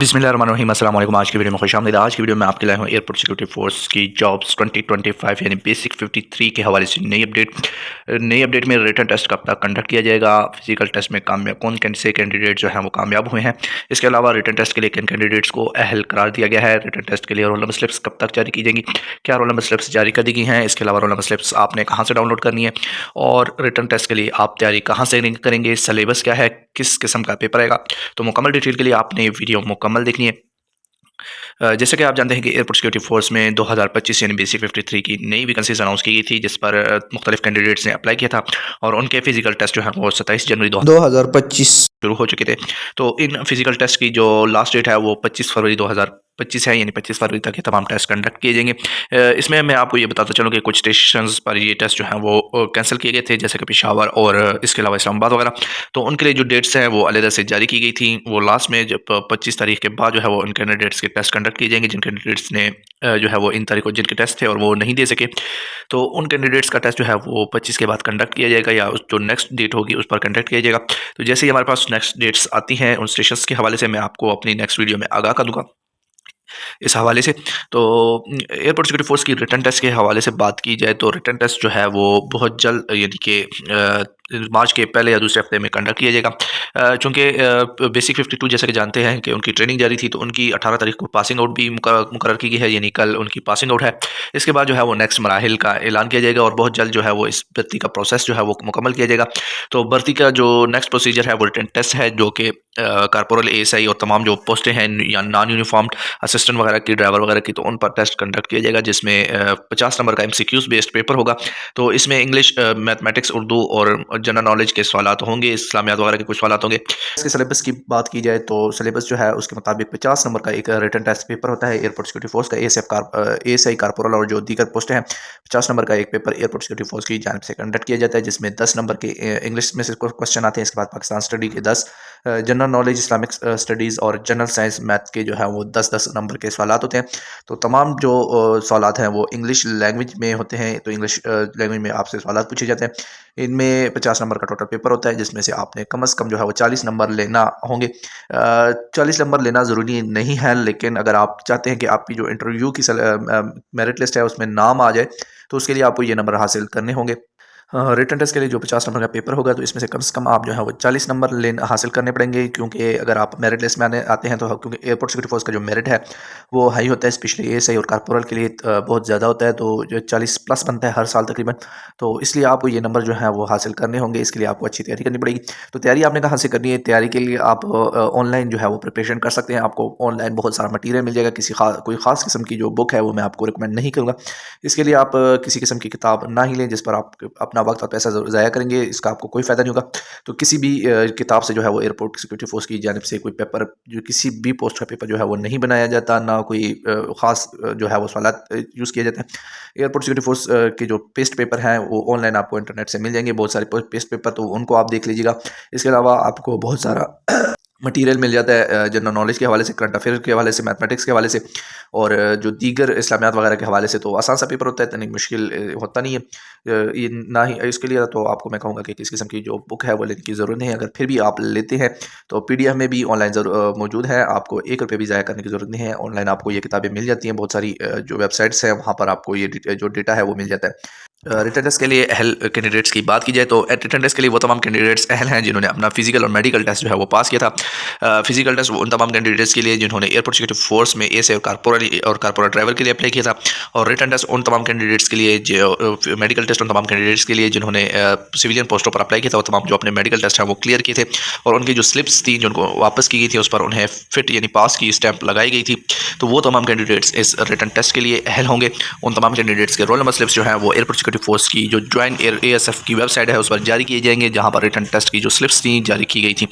बिस्मिल्लाहिर्रहमानिर्रहीम अस्सलाम वालेकुम। आज की वीडियो में खुशामदीद। आज की वीडियो में आपके लाए हूँ एयरपोर्ट सिक्योरिटी फोर्स की जॉब्स 2025 यानी बेसिक 53 के हवाले से नई अपडेट में रिटन टेस्ट कब तक कंडक्ट किया जाएगा, फिजिकल टेस्ट में कामयाब कौन से कैंडिडेट जो हैं वो कामयाब हुए हैं, इसके अलावा रिटन टेस्ट के लिए किन कैंडिडेट्स को अहल करार दिया गया है, रिटन टेस्ट के लिए रोल नंबर स्लिप्स कब तक जारी की जाएंगी, क्या रोल नंबर स्लिप्स जारी कर दी गई हैं, इसके अलावा रोल नंबर स्लिप्स आपने कहाँ से डाउनलोड करनी है और रिटन टेस्ट के लिए आप तैयारी कहाँ से करेंगे, सिलेबस क्या है, किस किस्म का पेपर आएगा। तो मुकम्मल डिटेल के लिए आपने वीडियो मुकम्मल देखनी है। जैसे कि आप जानते हैं कि एयरपोर्ट सिक्योरिटी फोर्स में 2025 यानी बेसिक 53 की नई वैकेंसीज अनाउंस की गई थी, जिस पर मुख्तलिफ कैंडिडेट्स ने अप्लाई किया था और उनके फिजिकल टेस्ट जो है वो 27 जनवरी 2025 शुरू हो चुके थे। तो इन फिजिकल टेस्ट की जो लास्ट डेट है वो 25 फरवरी 2025 है, यानी 25 फरवरी तक ये तमाम टेस्ट कंडक्ट किए जाएंगे। इसमें मैं आपको ये बताता चलूँ कि कुछ स्टेशंस पर ये टेस्ट जो है वो कैंसिल किए गए थे, जैसे कि पेशावर और इसके अलावा इस्लामाबाद वगैरह। तो उनके लिए जो डेट्स हैं वो अलग से जारी की गई थी। वो लास्ट में जब 25 तारीख के बाद जो है वो उन कैंडिडेट्स के टेस्ट कंडक्ट किए जाएंगे जिन कैंडिडेट्स ने जो है वो इन तारीख को जिनके टेस्ट थे और वो नहीं दे सके। तो उन कैंडिडेट्स का टेस्ट जो है वो 25 के बाद कंडक्ट किया जाएगा या उस जो नेक्स्ट डेट होगी उस पर कंडक्ट किया जाएगा। तो जैसे ही हमारे पास नेक्स्ट डेट्स आती हैं उन स्टेशंस के हवाले से मैं आपको अपनी नेक्स्ट वीडियो में आगाह कर दूंगा इस हवाले से। तो एयरपोर्ट सिक्योरिटी फोर्स की रिटन टेस्ट के हवाले से बात की जाए तो रिटन टेस्ट जो है वो बहुत जल्द यानी कि मार्च के पहले या दूसरे हफ्ते में कंडक्ट किया जाएगा। चूँकि बेसिक 52 जैसे कि जानते हैं कि उनकी ट्रेनिंग जारी थी, तो उनकी 18 तारीख को पासिंग आउट भी मुकर्रर की गई है, यानी कल उनकी पासिंग आउट है। इसके बाद जो है वो नेक्स्ट मराहिल का ऐलान किया जाएगा और बहुत जल्द जो है वो इस भर्ती का प्रोसेस जो है वो मुकम्मल किया जाएगा। तो भर्ती का जो नेक्स्ट प्रोसीजर है वो रिटन टेस्ट है, जो कि कारपोरल ASI और तमाम जो पोस्टें हैं या नॉन यूनिफॉर्म्ड असिस्टेंट वगैरह की, ड्राइवर वगैरह की, तो उन पर टेस्ट कंडक्ट किया जाएगा, जिसमें 50 नंबर का MCQs बेस्ड पेपर होगा। तो इसमें इंग्लिश, मैथमेटिक्स, उर्दू और जनरल नॉलेज के सवालात होंगे, इस्लामियात वगैरह के कुछ सवालात होंगे। इसके सिलेबस की बात की जाए तो सिलेबस जो है उसके मुताबिक 50 नंबर का एक रिटन टेस्ट पेपर होता है एयरपोर्ट सिक्योरिटी फोर्स का। ASI कारपोरल और जो दीगर पोस्टें हैं, 50 नंबर का एक पेपर एयरपोर्ट सिक्योरिटी फोर्स की जानिब से कंडक्ट किया जाता है, जिसमें 10 नंबर के इंग्लिश में से क्वेश्चन आते हैं। इसके बाद पाकिस्तान स्टडी के 10, जनरल नॉलेज, इस्लामिक स्टडीज़ और जनरल साइंस मैथ के जो है वो 10-10 नंबर के सवालात होते हैं। तो तमाम जो सवालात हैं वो इंग्लिश लैंग्वेज में होते हैं, तो इंग्लिश लैंग्वेज में आपसे सवालात पूछे जाते हैं। इनमें 50 नंबर का टोटल पेपर होता है, जिसमें से आपने कम से कम जो है वो 40 नंबर लेना होंगे। 40 नंबर लेना ज़रूरी नहीं है, लेकिन अगर आप चाहते हैं कि आपकी जो इंटरव्यू की मेरिट लिस्ट है उसमें नाम आ जाए, तो उसके लिए आपको ये नंबर हासिल करने होंगे। रिटन टेस्ट के लिए जो 50 नंबर का पेपर होगा, तो इसमें से कम आप जो है वो 40 नंबर हासिल करने पड़ेंगे, क्योंकि अगर आप मेरिट लिस्ट में आते हैं तो क्योंकि एयरपोर्ट सिक्योरिटी फोर्स का जो मेरिट है वो हाई होता है, स्पेशली ASI और कारपोरल के लिए बहुत ज़्यादा होता है, तो जो 40 प्लस बनता है हर साल तकरीबन। तो इसलिए आपको ये नंबर जो है वो हासिल करने होंगे। इसके लिए आपको अच्छी तैयारी करनी पड़ेगी। तो तैयारी आपने कहाँ से करनी है? तैयारी के लिए आप ऑनलाइन जो है वो प्रिपरेशन कर सकते हैं। आपको ऑनलाइन बहुत सारा मटीरियल मिल जाएगा। कोई ख़ास किस्म की जो बुक है वो मैं आपको रिकमेंड नहीं करूँगा। इसके लिए आप किसी किस्म की किताब ना ही लें जिस पर आप अपना वक्त और पैसा ज़ाया करेंगे, इसका आपको कोई फ़ायदा नहीं होगा। तो किसी भी किताब से जो है वो एयरपोर्ट सिक्योरिटी फोर्स की जानिब से कोई पेपर, जो किसी भी पोस्ट का पेपर जो है वो नहीं बनाया जाता, ना कोई ख़ास जो है वो सवालात यूज़ किया जाता है। एयरपोर्ट सिक्योरिटी फोर्स के जो पेस्ट पेपर हैं वो ऑनलाइन आपको इंटरनेट से मिल जाएंगे, बहुत सारे पेस्ट पेपर, तो उनको आप देख लीजिएगा। इसके अलावा आपको बहुत सारा मटीरियल मिल जाता है जनरल नॉलेज के हवाले से, करंट अफेयर के हवाले से, मैथमेटिक्स के हवाले से और जो दीगर इस्लामियात वगैरह के हवाले से। तो आसान सा पेपर होता है, इतनी मुश्किल होता नहीं है। ये ना ही इसके लिए तो आपको मैं कहूँगा कि किस किस्म की जो बुक है वो लेने की ज़रूरत नहीं है। अगर फिर भी आप लेते हैं तो PDF में भी ऑनलाइन मौजूद है, आपको 1 रुपये भी ज़ाया करने की ज़रूरत नहीं है। ऑनलाइन आपको ये किताबें मिल जाती हैं, बहुत सारी जो वेबसाइट्स हैं वहाँ पर आपको ये जो डेटा है वो मिल जाता है। रिटन टेस्ट के लिए अहल कैंडिडेट्स की बात की जाए तो रिटन टेस्ट के लिए वो तमाम कैंडिडेट्स अहल हैं जिन्होंने अपना फिजिकल और मेडिकल टेस्ट जो है वो पास किया था। फिजिकल टेस्ट उन तमाम कैंडिडेट्स के लिए जिन्होंने एयरपोर्ट सिक्योरिटी फोर्स में ASI और कारपोरल ड्राइवर के लिए अप्लाई किया था, और रिटन टेस्ट उन तमाम कैंडिडेट्स के लिए जो मेडिकल टेस्ट उन तमाम कैंडिडेट्स के लिए जिन्होंने सिविलियन पोस्टों पर अप्लाई किया था। वो तमाम जो अपने मेडिकल टेस्ट हैं वो क्लियर किए थे और उनकी जो स्लिप्स थी जिनको वापस की गई थी उस पर उन्हें फिट यानी पास की स्टैंप लगाई गई थी। तो वो तमाम कैंडिडेट्स इस रिटन टेस्ट के लिए अहल होंगे। उन तमाम कैंडिडेट्स के रोल नंबर स्लिप्स जो हैं वो एयरपोर्ट सिक्योरिटी फोर्स की जो ज्वाइंट ASF की वेबसाइट है उस पर जारी किए जाएंगे, जहां पर रिटन टेस्ट की जो स्लिप्स थी जारी की गई थी।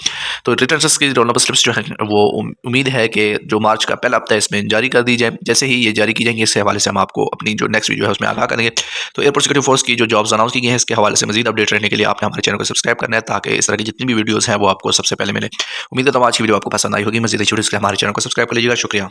तो रिटन टेस्ट की रोल नंबर स्लिप्स जो है वो उम्मीद है कि जो मार्च का पहला हफ्ता है इसमें जारी कर दी जाए। जैसे ही ये जारी की जाएंगी इसके हवाले से हम आपको अपनी जो नेक्स्ट वीडियो है उसमें आगाह करेंगे। तो एयरपोर्ट सिक्योरिटी फोर्स की जो जॉब्स अनाउंस की गई हैं इसके हवाले से मजीद अपडेट रहने के लिए आपने हमारे चैनल को सब्सक्राइब करना है, ताकि इस तरह की जितनी भी वीडियोज़ हैं वो आपको सबसे पहले मिले। उम्मीद है तो आज की वीडियो आपको पसंद आई होगी। मजीद वीडियोज़ के लिए हमारे चैनल को सब्सक्राइब कर लीजिएगा। शुक्रिया।